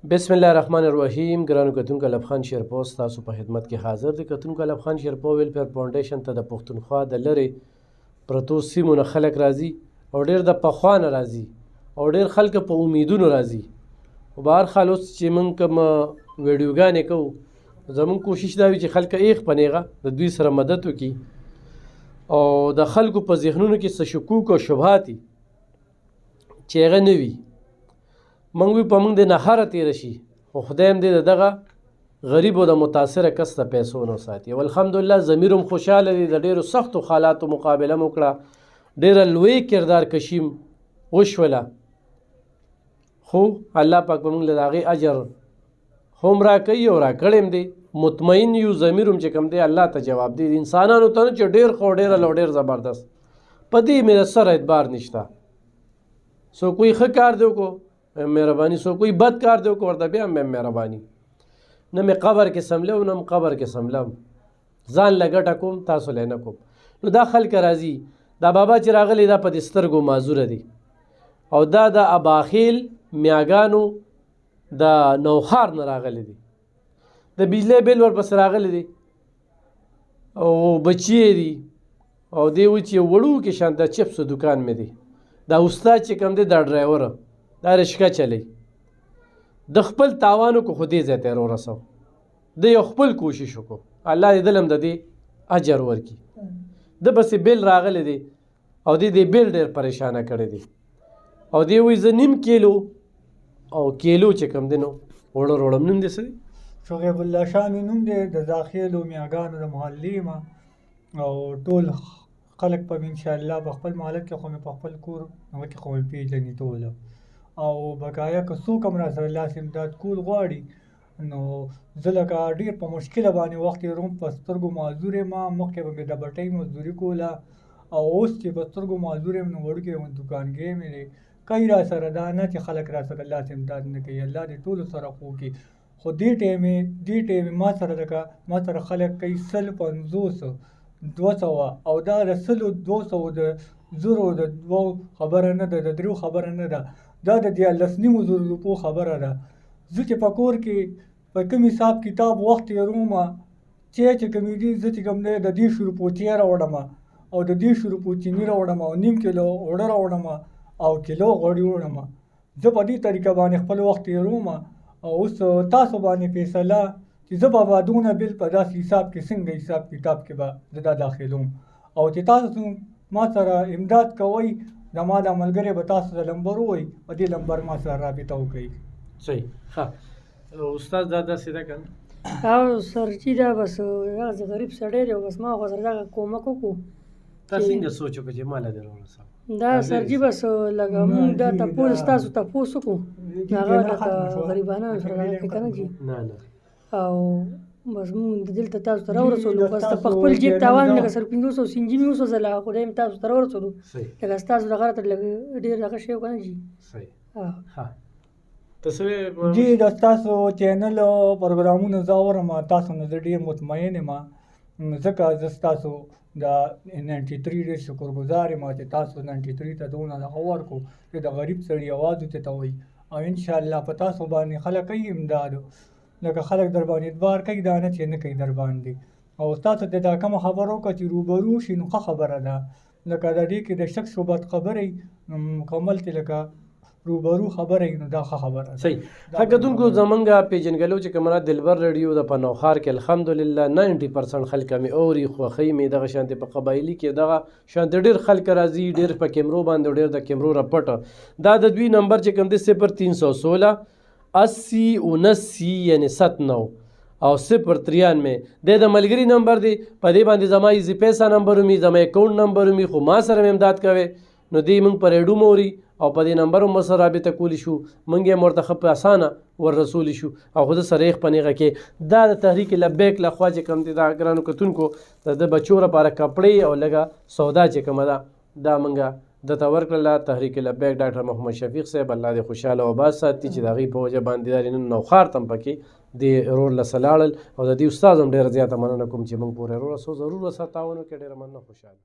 بسم الله الرحمن الرحیم. ګرانو کتونکو الف خان شیرپو ستاسو په خدمت کې حاضر دی. کتونکو الف خان شیرپو ویلفیر فاونډیشن ته د پښتونخوا د لرې پرتو سیمو نه خلک راځي او ډېر د پخوا نه راځي او ډېر خلک په امیدونو راځي. خو به هر حال اوس چې موږ کوم ویډیوګانې کوو زموږ کوشش دا وي چې خلک ایخ په نیغه د دوی سره مدد وکړي او د خلکو په ذهنونو کې څه شکوک او شبهات چې هغه نه وي. موږ وی په موږ د نهاره تېره شي خو خدای هم دې د دغه غریب او د متاثره کس د پیسو نه ساتي. او الحمدلله ضمیر هم خوشحاله دی. د ډېرو سختو حالاتو مقابله مو کړه، ډېره لوی کردار کشي وشوله، خو الله پاک به موږ له د هغې اجر هم راکوي او راکړی هم دی. مطمئن یو، ضمیر هم چې کوم دی الله ته جواب دی. انسانانو ته نه چې ډېر خو ډېره لو ډېر زبردست په دې مې د سره اعتبار نشته. سو کوئی ښه کار دی وکړو مهرباني، سو کوئی بد کار دی وکړو ورته بیا هم مهرباني. نه مې قبر کې سملم نه م قبر کې سملم، ځان له ګټه کوم تاسو له نه کوم. نو دا خلک راځي، دا بابا چې راغلی دا په دې سترګو معذوره دی او دا د اباخیل میاګانو د نوخار نه راغلی دی، د بجلی بیل ورپسې راغلی دی او بچی دی او دی و چې وړوکې شان د چپسو دکان مې دی. دا استاد چې کوم دی دا ډرایوره دا رشکه چلی د خپل تاوانو کو خو دې ځای ته راورسو. د یو خپل کوشش وکړو، الله دې دل هم د دې اجر ورکړي. د بسې بیل راغلی دی او دې بیل ډېر پریشانه کړی دی او دی وایي زه نیم کیلو او کیلو چې کوم دی نو وړه وړم. نوم دې څه دی؟ شعیب الله شاه مې نوم دی، د داخلو میاګانو د محلې ما او ټول خلک په انشاءالله په خپل محلت کې خو مې په خپل کور هغه کې خو مې پېژني ټوله او بقایا که څوک هم راسره لاس امداد کول غواړي نو زه لکه ډېر په مشکله باندې وخت یې روم په سترګو معذور یم. مخکې به مې د بټۍ مزدوري کوله او اوس چې په سترګو معذور یم نو وړوکی دوکانګۍ مې دی. کوي راسره دا نه چې خلک راسره لاس امداد نه کوي، الله دې ټولو سره خو کړي. خو دې ټیم ما سره لکه ما سره خلک کوي 150 200 او دا د 200 د زرو د دوو خبره نه ده، د درو خبره نه ده، دا د 19,000 روپو خبره ده. زه چې په کور کې په کوم حساب کتاب وخت تېروم چې کومې دي زه چې کوم دی د 10 روپو تېل راوړم او د 10 روپو چیني راوړم او نیم کیلو اوړه راوړم او کیلو غوړي وړم. زه په دې طریقه باندې خپل وخت تېروم او اوس تاسو باندې فیصله چې زه به دونه بیل په داسې حساب کې څنګه حساب کتاب کې به زه دا داخلوم او چې تاسو ما سره امداد کوئ زما دا ملګری به تاسو ته نمبر ووایي په دې نمبر ما سره رابطه وکړئ. صحیح. ښه استاد دا داسې ده که نه؟ او سرجي دا بس هغه غریب سړی دی او بس ما خو سره دغه کومک وکړو. تا څنګه سوچ وکړه چې ماله دې راورسوه؟ دا سرجي بس لکه مونږ دا تپوس ستاسو تپوس وکړو هغه لکه غریبانو سره دغه کوي که نه جي او بس مونږ دلته تاسو ته راورسولو. بس په خپل جیب تاوان لکه سر 500 سینجي مې وسوځله خدای مې تاسو ته راورسولو. لکه ستاسو دغه راته لږ ډېر دغه شی که نه جي. صحیح. ته څه جی د ستاسو چینل او پروګرامونو زه اورم، تاسو نه زه ډېر مطمئن یم ځکه زه ستاسو د 93 ډېر شکرګزار یم چې تاسو 93 ته دونه دغه ورکړو چې د غریب سړي اواز ورته ته وایي او انشاءالله په تاسو باندې خلک کوي امداد لکه خلک در باندې اعتبار کوي دا نه چې نه کوي در باندې. او تاسو ته دا کومه خبره وکړه چې روبرو شي نو ښه خبره ده. لکه د دې کې د شک شبهات خبرې مکمل کې لکه روبرو خبرې نو دا ښه خبره ده. صحیح. ښه کتونکو زمونږ پیژنګلو چې کومه دلبر رادیو د په نوخار کې الحمدلله 90% خلک مې اوري، خوښوي مې دغه شانتې په قبایلي کې دغه شانتې ډېر خلک راځي، ډېر په کیمرو باندې ډېر د کیمرو رپټ. دا د دوی نمبر چې کوم دی 0316 80 79 یعنی 79 او 093 د ملګري نمبر دی. په دې باندې زما ایزي پیسه نمبر ومي، زما اکاونټ نمبر ومي، خو ما سره مې امداد کوي نو دی موږ په ریډو موري او په دې نمبر هم سره رابطه کولی شو، موږ یې ورته ښه په اسانه ور رسولی شو او خو د سره یې په نیغه کې دا د تحریک لبیک لخوا چې کوم دی دا ګرانو کتونکو د بچو لپاره کپړې او لږه سودا چې کومه ده دا موږ دته ورکړله. تحریک لبیک ډاکټر محمد شفیق صاحب الله دې خوشحاله او آباد ساتي چې د هغې په وجه باندې دا نن نوخار ته هم پکې د رور لسه لاړل او د دې استاد هم ډېره زیاته مننه کوم چې موږ پورې رورسو ضرور ورسره تعاون وکړي. ډېره مننه، خوشحاله.